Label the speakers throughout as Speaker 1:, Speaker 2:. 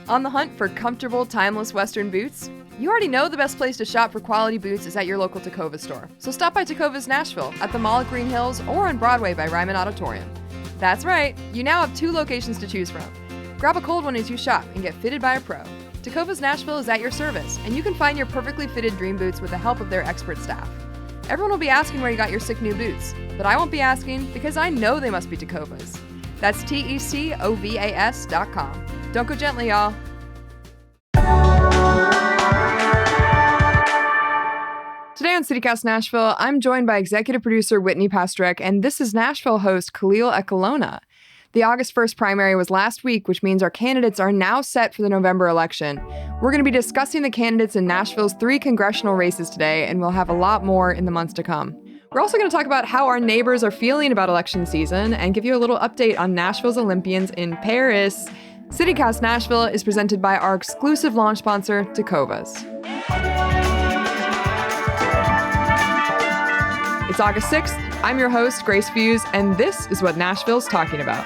Speaker 1: On the hunt for comfortable, timeless Western boots? You already know the best place to shop for quality boots is at your local Tecova store. So stop by Tecovas Nashville, at the Mall at Green Hills, or on Broadway by Ryman Auditorium. That's right, you now have 2 locations to choose from. Grab a cold one as you shop and get fitted by a pro. Tecovas Nashville is at your service, and you can find your perfectly fitted dream boots with the help of their expert staff. Everyone will be asking where you got your sick new boots, but I won't be asking because I know they must be Tecovas. That's TECOVAS.com. Don't go gently, y'all. Today on CityCast Nashville, I'm joined by executive producer Whitney Pastrek, and this is Nashville host Khalil Ekalona. The August 1st primary was last week, which means our candidates are now set for the November election. We're going to be discussing the candidates in Nashville's 3 congressional races today, and we'll have a lot more in the months to come. We're also going to talk about how our neighbors are feeling about election season and give you a little update on Nashville's Olympians in Paris. CityCast Nashville is presented by our exclusive launch sponsor, Tecovas. It's August 6th. I'm your host, Grace Fuse, and this is what Nashville's talking about.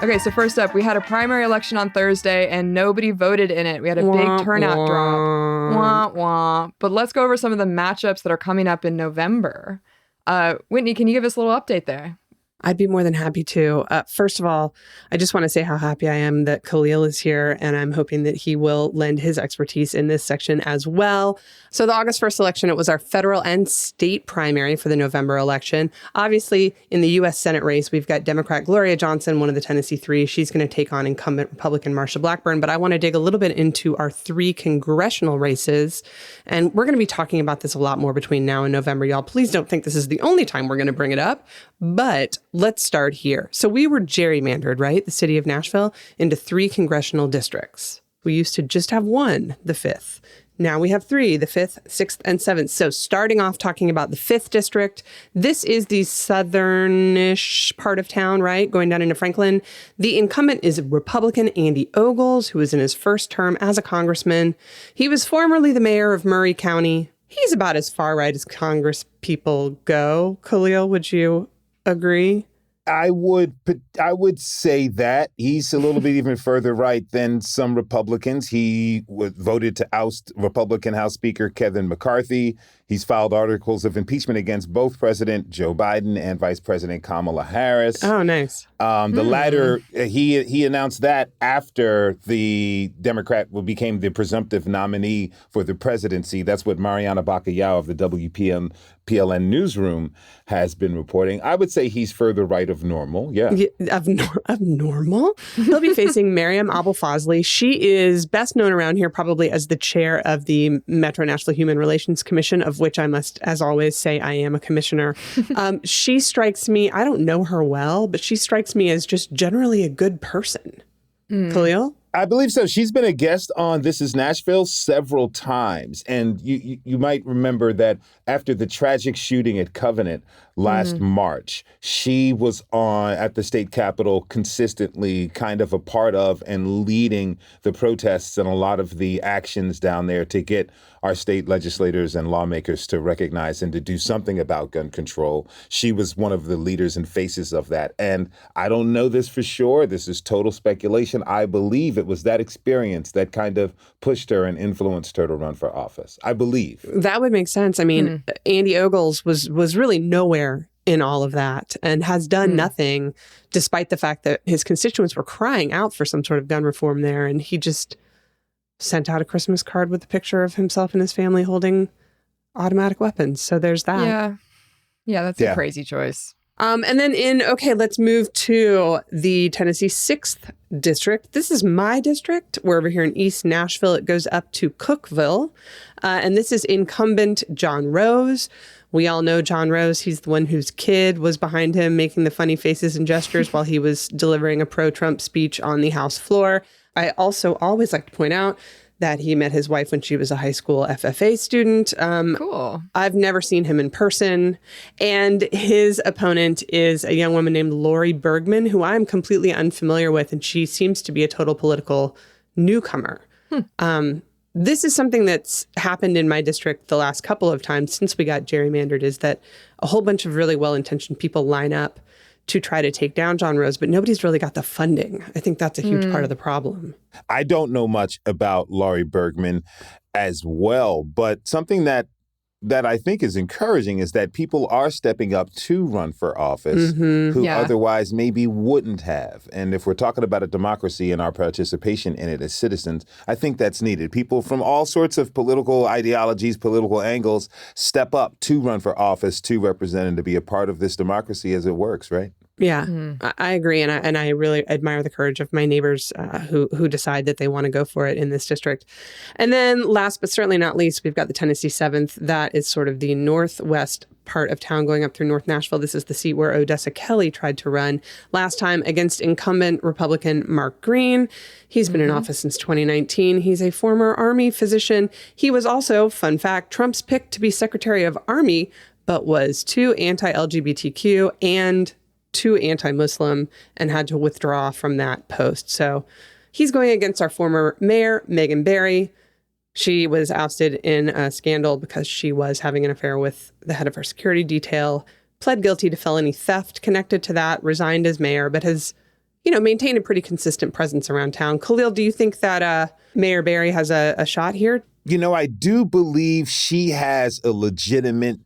Speaker 1: Okay, so first up, we had a primary election on Thursday, and nobody voted in it. We had a big turnout drop. Wah, wah. But let's go over some of the matchups that are coming up in November. Whitney, can you give us a little update there?
Speaker 2: I'd be more than happy to. First of all, I just want to say how happy I am that Khalil is here, and I'm hoping that he will lend his expertise in this section as well. So the August 1st election, it was our federal and state primary for the November election. Obviously, in the U.S. Senate race, we've got Democrat Gloria Johnson, one of the Tennessee 3. She's going to take on incumbent Republican Marsha Blackburn. But I want to dig a little bit into our 3 congressional races. And we're going to be talking about this a lot more between now and November, y'all. Please don't think this is the only time we're going to bring it up. But let's start here. So we were gerrymandered, right? The city of Nashville into 3 congressional districts. We used to just have 1, the 5th. Now we have 3, the 5th, 6th, and 7th. So starting off talking about the 5th district, this is the southernish part of town, right? Going down into Franklin. The incumbent is Republican Andy Ogles, who is in his first term as a congressman. He was formerly the mayor of Murray County. He's about as far right as Congress people go. Khalil, would you agree?
Speaker 3: I would say that he's a little bit even further right than some Republicans. He voted to oust Republican House Speaker Kevin McCarthy. He's filed articles of impeachment against both President Joe Biden and Vice President Kamala Harris.
Speaker 2: Oh, nice.
Speaker 3: The latter, he announced that after the Democrat became the presumptive nominee for the presidency. That's what Mariana Bacallao of the WPLN newsroom has been reporting. I would say he's further right of normal. Yeah.
Speaker 2: Of normal? He'll be facing Maryam Abul-Fazli. She is best known around here probably as the chair of the Metro Nashville Human Relations Commission, of which I must, as always, say I am a commissioner. She strikes me, I don't know her well, but she strikes me as just generally a good person. Khalil?
Speaker 3: I believe so. She's been a guest on This Is Nashville several times. And you might remember that after the tragic shooting at Covenant last March, she was on at the state capitol consistently kind of a part of and leading the protests and a lot of the actions down there to get our state legislators and lawmakers to recognize and to do something about gun control. She was one of the leaders and faces of that. And I don't know this for sure. This is total speculation. I believe it was that experience that kind of pushed her and influenced her to run for office. I believe.
Speaker 2: That would make sense. I mean, Andy Ogles was really nowhere in all of that and has done nothing, despite the fact that his constituents were crying out for some sort of gun reform there. And he just sent out a Christmas card with a picture of himself and his family holding automatic weapons. So there's that.
Speaker 1: Yeah, that's a crazy choice.
Speaker 2: And then let's move to the Tennessee 6th district. This is my district. We're over here in East Nashville. It goes up to Cookeville. And this is incumbent John Rose. We all know John Rose. He's the one whose kid was behind him making the funny faces and gestures while he was delivering a pro-Trump speech on the House floor. I also always like to point out that he met his wife when she was a high school FFA student.
Speaker 1: Cool.
Speaker 2: I've never seen him in person. And his opponent is a young woman named Lori Bergman, who I'm completely unfamiliar with. And she seems to be a total political newcomer. this is something that's happened in my district the last couple of times since we got gerrymandered, is that a whole bunch of really well-intentioned people line up to try to take down John Rose, but nobody's really got the funding. I think that's a huge part of the problem.
Speaker 3: I don't know much about Laurie Bergman as well, but something that I think is encouraging is that people are stepping up to run for office who otherwise maybe wouldn't have. And if we're talking about a democracy and our participation in it as citizens, I think that's needed. People from all sorts of political ideologies, political angles, step up to run for office, to represent and to be a part of this democracy as it works, right?
Speaker 2: Yeah, I agree. And I really admire the courage of my neighbors who decide that they want to go for it in this district. And then last but certainly not least, we've got the Tennessee 7th. That is sort of the northwest part of town going up through North Nashville. This is the seat where Odessa Kelly tried to run last time against incumbent Republican Mark Green. He's been in office since 2019. He's a former Army physician. He was also, fun fact, Trump's pick to be Secretary of Army, but was too anti-LGBTQ and too anti-Muslim and had to withdraw from that post. So he's going against our former mayor, Megan Barry. She was ousted in a scandal because she was having an affair with the head of her security detail, pled guilty to felony theft connected to that, resigned as mayor, but has, maintained a pretty consistent presence around town. Khalil, do you think that Mayor Barry has a shot here?
Speaker 3: I do believe she has a legitimate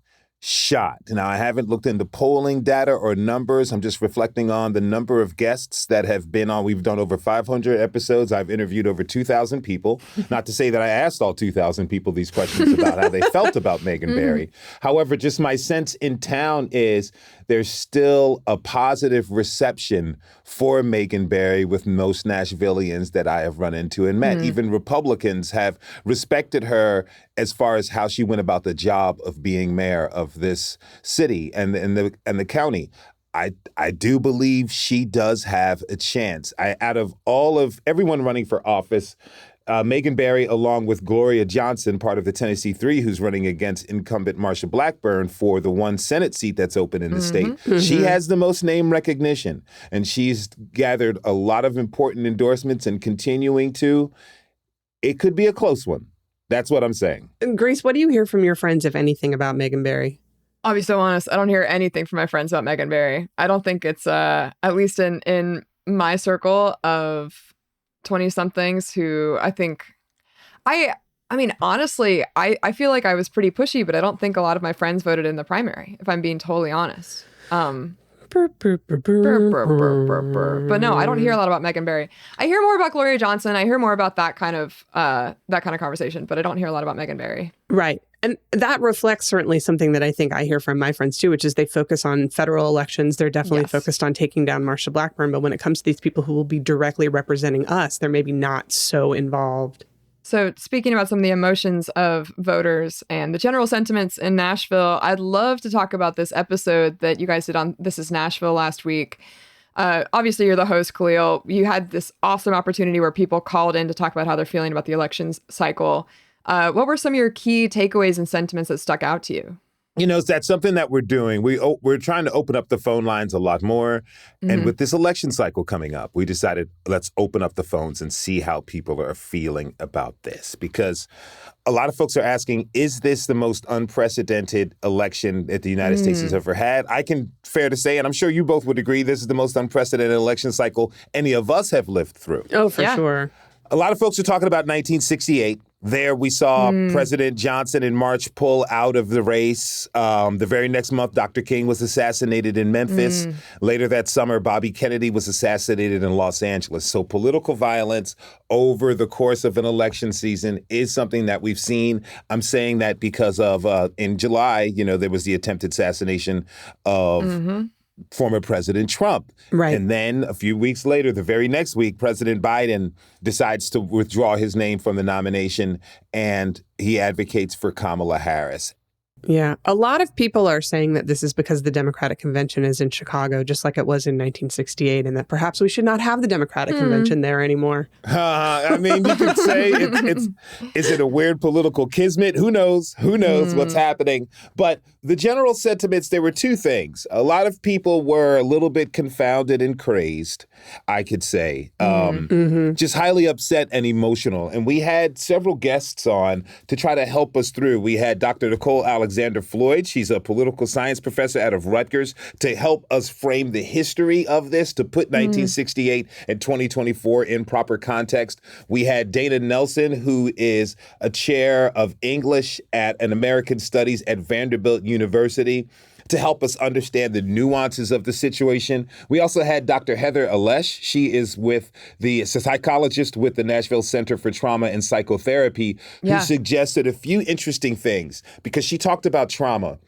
Speaker 3: shot. Now, I haven't looked into polling data or numbers. I'm just reflecting on the number of guests that have been on. We've done over 500 episodes. I've interviewed over 2,000 people. Not to say that I asked all 2,000 people these questions about how they felt about Megan Barry. However, just my sense in town is there's still a positive reception for Megan Barry with most Nashvillians that I have run into and met. Even Republicans have respected her as far as how she went about the job of being mayor of this city and the county. I do believe she does have a chance. Out of everyone running for office, Megan Barry, along with Gloria Johnson, part of the Tennessee 3, who's running against incumbent Marsha Blackburn for the one Senate seat that's open in the state. She has the most name recognition, and she's gathered a lot of important endorsements and continuing to. It could be a close one. That's what I'm saying.
Speaker 2: Grace, what do you hear from your friends, if anything, about Megan Barry?
Speaker 1: I'll be so honest. I don't hear anything from my friends about Megan Barry. I don't think it's, at least in my circle of 20-somethings who I think, I mean, honestly, I feel like I was pretty pushy, but I don't think a lot of my friends voted in the primary, if I'm being totally honest. But no, I don't hear a lot about Megan Barry. I hear more about Gloria Johnson. I hear more about that kind of conversation, but I don't hear a lot about Megan Barry.
Speaker 2: Right. And that reflects certainly something that I think I hear from my friends too, which is they focus on federal elections. They're definitely focused on taking down Marsha Blackburn. But when it comes to these people who will be directly representing us, they're maybe not so involved.
Speaker 1: So speaking about some of the emotions of voters and the general sentiments in Nashville, I'd love to talk about this episode that you guys did on This is Nashville last week. Obviously, you're the host, Khalil. You had this awesome opportunity where people called in to talk about how they're feeling about the elections cycle. What were some of your key takeaways and sentiments that stuck out to you?
Speaker 3: That's something that we're doing. We're trying to open up the phone lines a lot more. And with this election cycle coming up, we decided let's open up the phones and see how people are feeling about this. Because a lot of folks are asking, is this the most unprecedented election that the United States has ever had? I can fair to say, and I'm sure you both would agree, this is the most unprecedented election cycle any of us have lived through.
Speaker 2: Oh, for sure.
Speaker 3: A lot of folks are talking about 1968. There we saw President Johnson in March pull out of the race. The very next month, Dr. King was assassinated in Memphis. Later that summer, Bobby Kennedy was assassinated in Los Angeles. So political violence over the course of an election season is something that we've seen. I'm saying that because of in July, there was the attempted assassination of former President Trump.
Speaker 2: Right.
Speaker 3: And then a few weeks later, the very next week, President Biden decides to withdraw his name from the nomination and he advocates for Kamala Harris.
Speaker 2: Yeah. A lot of people are saying that this is because the Democratic Convention is in Chicago, just like it was in 1968, and that perhaps we should not have the Democratic Convention there anymore.
Speaker 3: I mean, you could say is it a weird political kismet? Who knows? Who knows what's happening? But the general sentiments, there were two things. A lot of people were a little bit confounded and crazed, I could say, just highly upset and emotional. And we had several guests on to try to help us through. We had Dr. Nicole Alexander Floyd. She's a political science professor out of Rutgers, to help us frame the history of this, to put 1968 and 2024 in proper context. We had Dana Nelson, who is a chair of English at an American Studies at Vanderbilt University, to help us understand the nuances of the situation. We also had Dr. Heather Alesh. She is a psychologist with the Nashville Center for Trauma and Psychotherapy, who suggested a few interesting things, because she talked about trauma.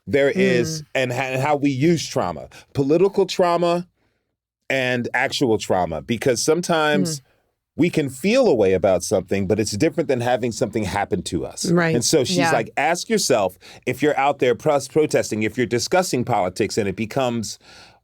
Speaker 3: There is, and how we use trauma, political trauma and actual trauma, because sometimes we can feel a way about something, but it's different than having something happen to us.
Speaker 2: Right.
Speaker 3: And so she's like, ask yourself, if you're out there protesting, if you're discussing politics and it becomes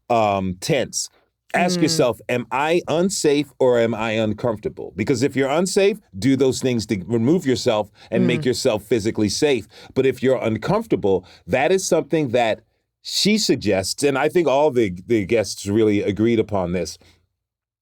Speaker 3: tense, ask yourself, am I unsafe or am I uncomfortable? Because if you're unsafe, do those things to remove yourself and make yourself physically safe. But if you're uncomfortable, that is something that she suggests, and I think all the guests really agreed upon this,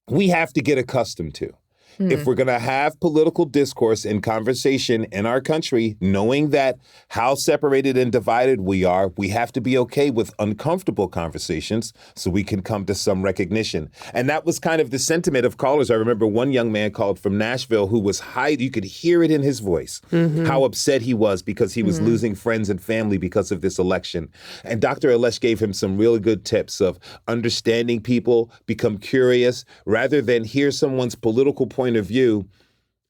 Speaker 3: we have to get accustomed to. If we're going to have political discourse and conversation in our country, knowing that how separated and divided we are, we have to be okay with uncomfortable conversations so we can come to some recognition. And that was kind of the sentiment of callers. I remember one young man called from Nashville who was you could hear it in his voice, how upset he was because he was losing friends and family because of this election. And Dr. Alesh gave him some really good tips of understanding people, become curious, rather than hear someone's political point of view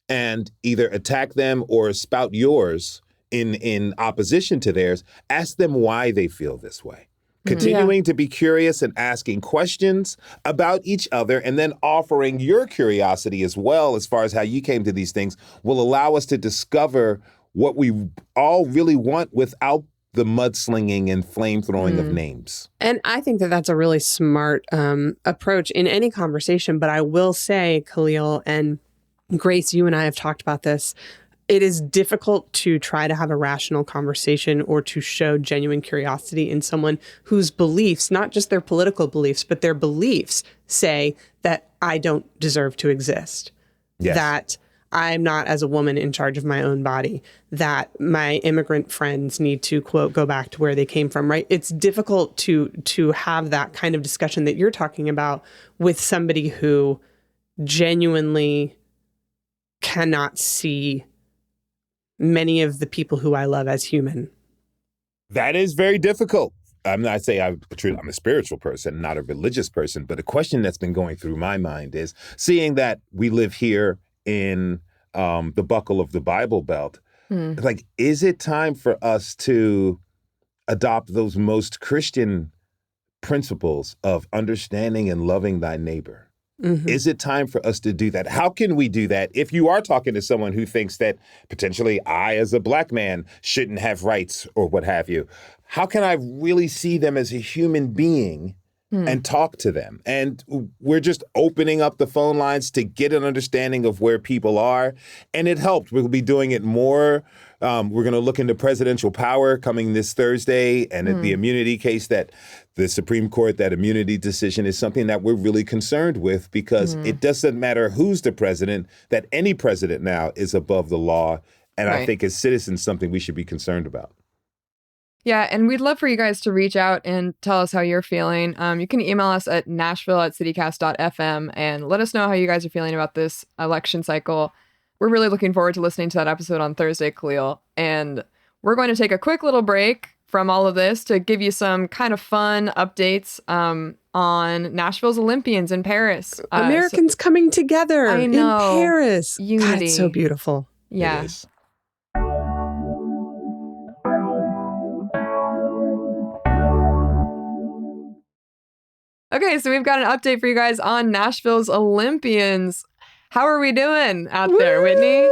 Speaker 3: and either attack them or spout yours in opposition to theirs. Ask them why they feel this way. Continuing to be curious and asking questions about each other, and then offering your curiosity as well as far as how you came to these things, will allow us to discover what we all really want without the mudslinging and flame throwing of names.
Speaker 2: And I think that that's a really smart approach in any conversation. But I will say, Khalil and Grace, you and I have talked about this. It is difficult to try to have a rational conversation or to show genuine curiosity in someone whose beliefs, not just their political beliefs, but their beliefs say that I don't deserve to exist. Yes. That I'm not, as a woman, in charge of my own body, that my immigrant friends need to, quote, go back to where they came from, right? It's difficult to have that kind of discussion that you're talking about with somebody who genuinely cannot see many of the people who I love as human.
Speaker 3: That is very difficult. I'm not saying I'm a spiritual person, not a religious person, but a question that's been going through my mind is, seeing that we live here in the buckle of the Bible Belt, like, is it time for us to adopt those most Christian principles of understanding and loving thy neighbor? Is it time for us to do that? How can we do that if you are talking to someone who thinks that potentially I, as a black man, shouldn't have rights or what have you? How can I really see them as a human being and talk to them? And we're just opening up the phone lines to get an understanding of where people are. And it helped. We'll be doing it more. We're going to look into presidential power coming this Thursday, and the immunity case that the Supreme Court, that immunity decision is something that we're really concerned with, because it doesn't matter who's the president, that any president now is above the law. And I think as citizens, something we should be concerned about.
Speaker 1: Yeah, and we'd love for you guys to reach out and tell us how you're feeling. You can email us at nashville@citycast.fm and let us know how you guys are feeling about this election cycle. We're really looking forward to listening to that episode on Thursday, Khalil. And we're going to take a quick little break from all of this to give you some kind of fun updates on Nashville's Olympians in Paris.
Speaker 2: Americans coming together
Speaker 1: I know.
Speaker 2: in Paris.
Speaker 1: Unity.
Speaker 2: God, it's so beautiful.
Speaker 1: Yeah.
Speaker 3: It is.
Speaker 1: Okay, so we've got an update for you guys on Nashville's Olympians. How are we doing out there, Whitney?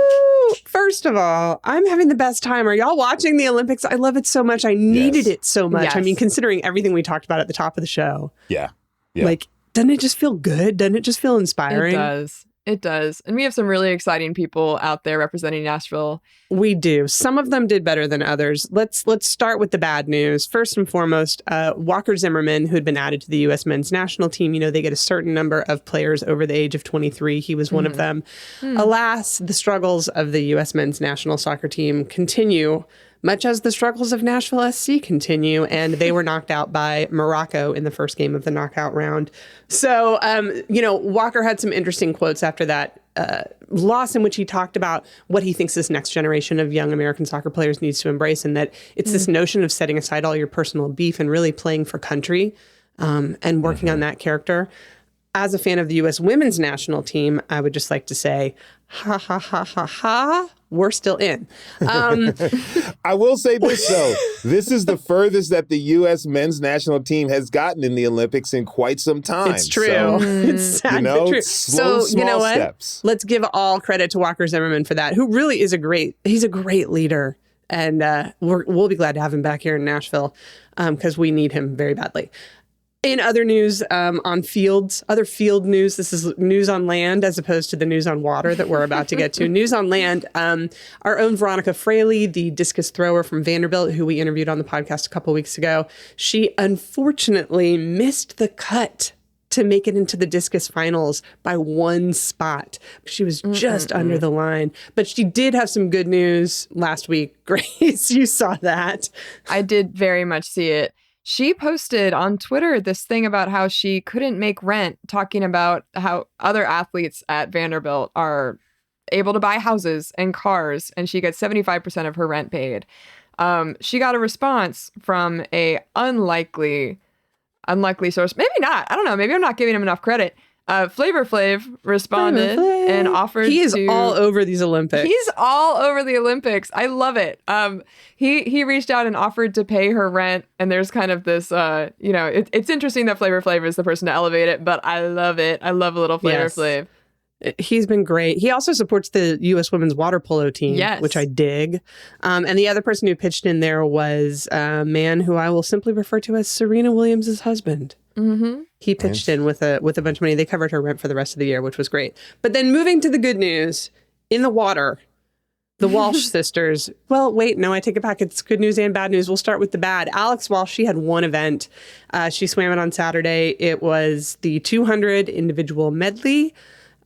Speaker 2: First of all, I'm having the best time. Are y'all watching the Olympics? I love it so much. I needed it so much.
Speaker 1: Yes.
Speaker 2: I mean, considering everything we talked about at the top of the show.
Speaker 3: Yeah.
Speaker 2: Like, doesn't it just feel good? Doesn't it just feel inspiring?
Speaker 1: It does. It does. And we have some really exciting people out there representing Nashville.
Speaker 2: We do. Some of them did better than others. Let's start with the bad news. First and foremost, Walker Zimmerman, who had been added to the U.S. men's national team, they get a certain number of players over the age of 23. He was one of them. Alas, the struggles of the U.S. men's national soccer team continue, much as the struggles of Nashville SC continue, and they were knocked out by Morocco in the first game of the knockout round. So, Walker had some interesting quotes after that loss in which he talked about what he thinks this next generation of young American soccer players needs to embrace, and that it's this notion of setting aside all your personal beef and really playing for country and working on that character. As a fan of the U.S. women's national team, I would just like to say, ha, ha, ha, ha, ha, we're still in.
Speaker 3: I will say this, though. This is the furthest that the U.S. men's national team has gotten in the Olympics in quite some time.
Speaker 2: It's true.
Speaker 3: So,
Speaker 2: It's sadly true.
Speaker 3: small steps.
Speaker 2: Let's give all credit to Walker Zimmerman for that, who really is he's a great leader. And we'll be glad to have him back here in Nashville because we need him very badly. In other news on fields, other field news, this is news on land as opposed to the news on water that we're about to get to. News on land, our own Veronica Fraley, the discus thrower from Vanderbilt, who we interviewed on the podcast a couple weeks ago, she unfortunately missed the cut to make it into the discus finals by one spot. She was just under the line. But she did have some good news last week. Grace, you saw that.
Speaker 1: I did very much see it. She posted on Twitter this thing about how she couldn't make rent, talking about how other athletes at Vanderbilt are able to buy houses and cars, and she gets 75% of her rent paid. She got a response from a unlikely source. Maybe not. I don't know. Maybe I'm not giving him enough credit. Flavor Flav responded and offered
Speaker 2: He is all over these Olympics.
Speaker 1: He's all over the Olympics. I love it. He reached out and offered to pay her rent, and there's kind of this, it's interesting that Flavor Flav is the person to elevate it, but I love it. I love a little Flavor Flav.
Speaker 2: He's been great. He also supports the U.S. women's water polo team, which I dig. And the other person who pitched in there was a man who I will simply refer to as Serena Williams' husband. Mm-hmm. He pitched in with a bunch of money. They covered her rent for the rest of the year, which was great. But then moving to the good news, in the water, the Walsh sisters. Well, wait, no, I take it back. It's good news and bad news. We'll start with the bad. Alex Walsh, she had one event. She swam it on Saturday. It was the 200 individual medley.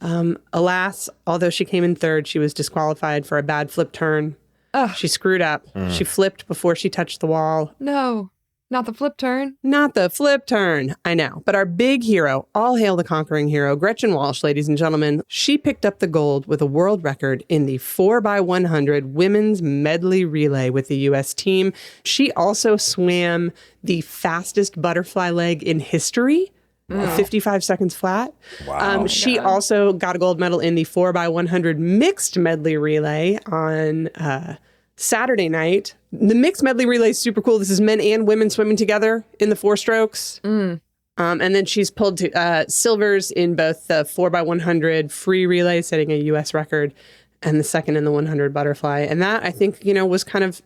Speaker 2: Alas, although she came in third, she was disqualified for a bad flip turn. Ugh. She screwed up. She flipped before she touched the wall.
Speaker 1: No. Not the flip turn.
Speaker 2: Not the flip turn. I know. But our big hero, all hail the conquering hero, Gretchen Walsh, ladies and gentlemen, she picked up the gold with a world record in the 4x100 women's medley relay with the U.S. team. She also swam the fastest butterfly leg in history. 55 seconds flat.
Speaker 3: Wow.
Speaker 2: She also got a gold medal in the 4x100 mixed medley relay on Saturday night. The mixed medley relay is super cool. This is men and women swimming together in the four strokes. And then she's pulled silvers in both the 4x100 free relay, setting a U.S. record, and the second in the 100 butterfly. And that, I think, was kind of,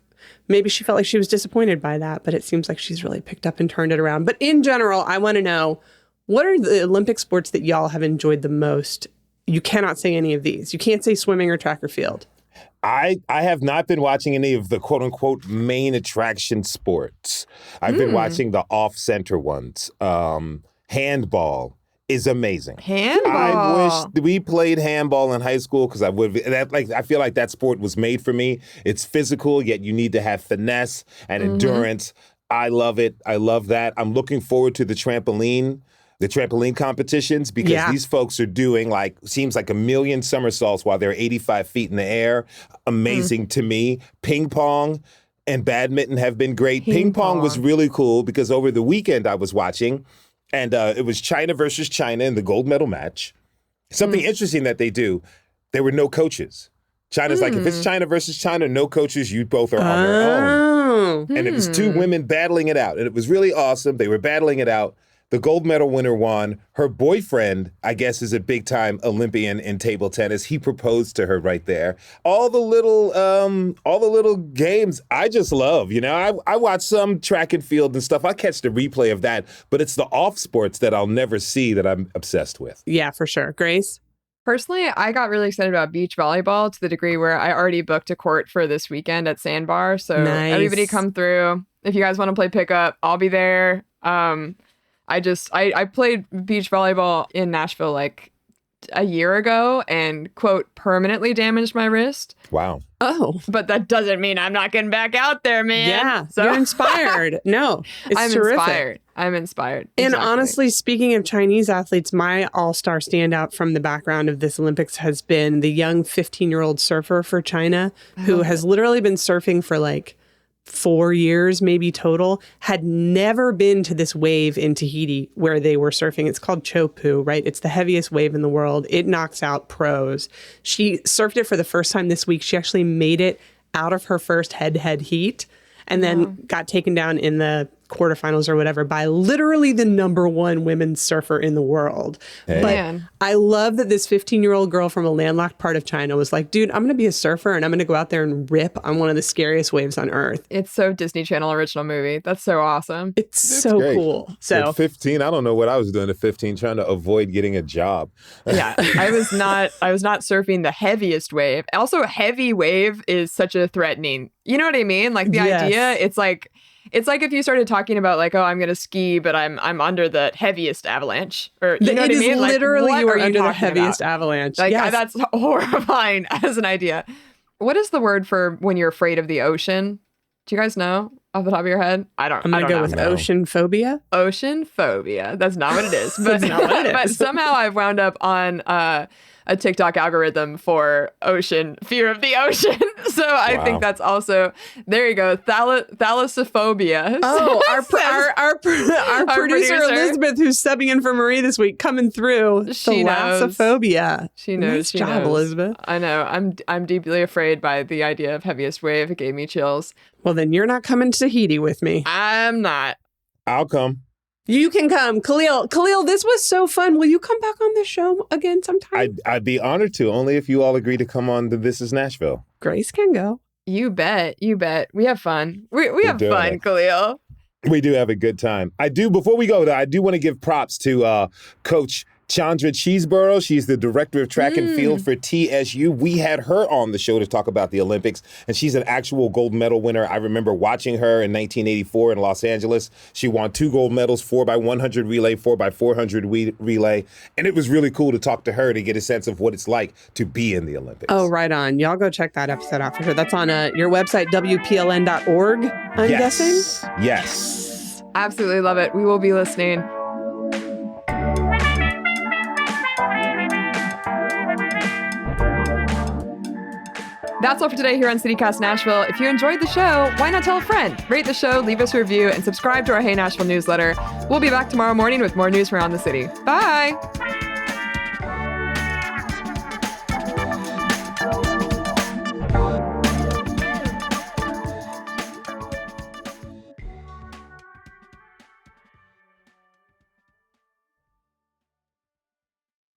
Speaker 2: maybe she felt like she was disappointed by that, but it seems like she's really picked up and turned it around. But in general, I want to know, what are the Olympic sports that y'all have enjoyed the most? You cannot say any of these. You can't say swimming or track or field.
Speaker 3: I have not been watching any of the quote unquote main attraction sports. I've been watching the off-center ones. Handball is amazing.
Speaker 1: Handball.
Speaker 3: I wish we played handball in high school because I feel like that sport was made for me. It's physical, yet you need to have finesse and endurance. I love it. I love that. I'm looking forward to the trampoline competitions because these folks are doing seems like a million somersaults while they're 85 feet in the air. Amazing to me. Ping pong and badminton have been great. Ping pong was really cool because over the weekend I was watching and it was China versus China in the gold medal match. Something interesting that they do, there were no coaches. China's like, if it's China versus China, no coaches, you both are on your own. And it was two women battling it out. And it was really awesome. They were battling it out. The gold medal winner won. Her boyfriend, I guess, is a big-time Olympian in table tennis. He proposed to her right there. All the little games I just love. You know, I watch some track and field and stuff. I catch the replay of that, but it's the off sports that I'll never see that I'm obsessed with.
Speaker 2: Yeah, for sure. Grace?
Speaker 1: Personally, I got really excited about beach volleyball to the degree where I already booked a court for this weekend at Sandbar. So
Speaker 2: Nice.
Speaker 1: Everybody come through. If you guys want to play pickup, I'll be there. I played beach volleyball in Nashville like a year ago and, quote, permanently damaged my wrist.
Speaker 3: Wow.
Speaker 2: Oh.
Speaker 1: But that doesn't mean I'm not getting back out there, man.
Speaker 2: Yeah,
Speaker 1: So
Speaker 2: you're inspired. No, it's
Speaker 1: I'm
Speaker 2: terrific.
Speaker 1: inspired. I'm inspired.
Speaker 2: And
Speaker 1: Exactly.
Speaker 2: honestly, speaking of Chinese athletes, my all-star standout from the background of this Olympics has been the young 15-year-old surfer for China who has literally been surfing for like 4 years, maybe total, had never been to this wave in Tahiti where they were surfing. It's called Chopu, right? It's the heaviest wave in the world. It knocks out pros. She surfed it for the first time this week. She actually made it out of her first head-to-head heat and then got taken down in the quarterfinals or whatever by literally the number one women's surfer in the world.
Speaker 3: Hey.
Speaker 2: But
Speaker 1: Man.
Speaker 2: I love that this 15-year-old girl from a landlocked part of China was like, dude, I'm going to be a surfer and I'm going to go out there and rip on one of the scariest waves on earth.
Speaker 1: It's so Disney Channel original movie. That's so awesome.
Speaker 2: It's so
Speaker 3: great.
Speaker 2: cool. So
Speaker 3: At 15, I don't know what I was doing at 15, trying to avoid getting a job.
Speaker 1: Yeah, I was not surfing the heaviest wave. Also, heavy wave is such a threatening. You know what I mean? Like the
Speaker 2: Yes.
Speaker 1: idea, it's like if you started talking about like, oh, I'm gonna ski, but I'm under the heaviest avalanche, or you know what I mean? Like,
Speaker 2: literally
Speaker 1: what
Speaker 2: you are
Speaker 1: are
Speaker 2: under the
Speaker 1: talking
Speaker 2: heaviest
Speaker 1: about?
Speaker 2: avalanche.
Speaker 1: Like
Speaker 2: Yes.
Speaker 1: that's horrifying as an idea. What is the word for when you're afraid of the ocean? Do you guys know off the top of your head? I don't.
Speaker 2: I'm going
Speaker 1: I
Speaker 2: to
Speaker 1: don't
Speaker 2: go
Speaker 1: know.
Speaker 2: with ocean phobia.
Speaker 1: Ocean phobia. That's not what it is. But,
Speaker 2: That's not what it
Speaker 1: but
Speaker 2: is.
Speaker 1: somehow I've wound up on a TikTok algorithm for fear of the ocean. So I
Speaker 3: Wow.
Speaker 1: think that's also, there you go, thalassophobia.
Speaker 2: Oh, our
Speaker 1: Our
Speaker 2: producer
Speaker 1: producer.
Speaker 2: Elizabeth, who's subbing in for Marie this week, coming through.
Speaker 1: She knows.
Speaker 2: Thalassophobia.
Speaker 1: She knows.
Speaker 2: Nice
Speaker 1: she
Speaker 2: job,
Speaker 1: knows.
Speaker 2: Elizabeth.
Speaker 1: I know. I'm deeply afraid by the idea of heaviest wave. It gave me chills.
Speaker 2: Well, then you're not coming to Tahiti with me.
Speaker 1: I'm not.
Speaker 3: I'll come.
Speaker 2: You can come. Khalil, this was so fun. Will you come back on the show again sometime?
Speaker 3: I'd be honored to, only if you all agree to come on the This is Nashville.
Speaker 2: Grace can go.
Speaker 1: You bet. You bet. We have fun. We have
Speaker 3: doing
Speaker 1: fun,
Speaker 3: it.
Speaker 1: Khalil.
Speaker 3: We do have a good time. Before we go, though, I do want to give props to Coach Chandra Cheeseborough. She's the director of track and field for TSU. We had her on the show to talk about the Olympics, and she's an actual gold medal winner. I remember watching her in 1984 in Los Angeles. She won 2 gold medals, 4x100 relay, 4x400 relay, and it was really cool to talk to her to get a sense of what it's like to be in the Olympics.
Speaker 2: Oh, right on. Y'all go check that episode out for sure. That's on your website, WPLN.org, I'm guessing.
Speaker 3: Yes.
Speaker 1: Absolutely love it. We will be listening. That's all for today here on CityCast Nashville. If you enjoyed the show, why not tell a friend? Rate the show, leave us a review, and subscribe to our Hey Nashville newsletter. We'll be back tomorrow morning with more news from around the city. Bye!